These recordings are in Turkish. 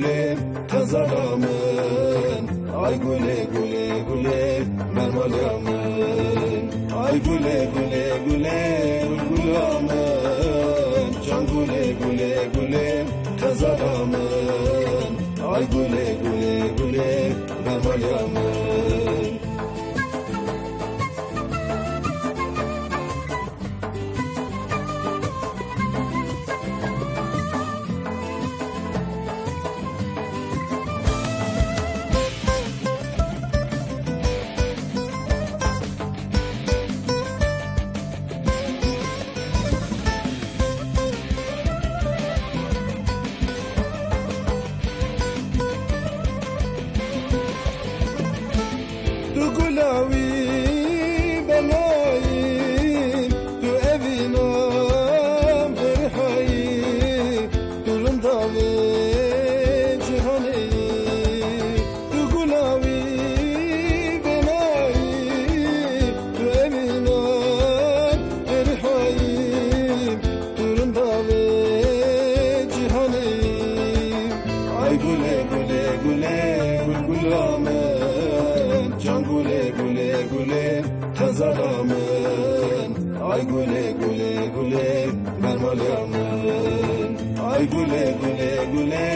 güle kazaramın. Ay güle güle güle mermalamın. Ay güle güle güle gülgulamın. Can güle güle güle kazaramın. Ay güle güle güle mermalamın. Tu gulavi belayim, tu evinam berhayim, tu rındavi cihaneyim. Tu gulavi belayim, tu evinam berhayim, tu rındavi cihaneyim. Ay güle güle güle gülgulamen. Can güle güle güle kazaramın. Ay güle güle güle mermalamın. Ay güle güle güle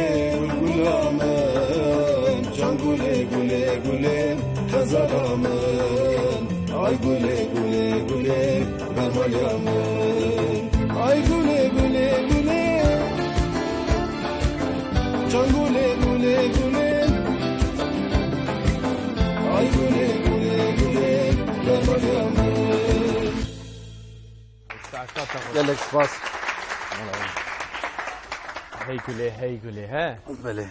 gülgulamın. Can güle güle güle kazaramın. Ay güle güle güle mermalamın. Ay güle güle güle can güle güle güle. Ay güle güle güle merhamet. Gelek spas. Hey güle, he. Böyle.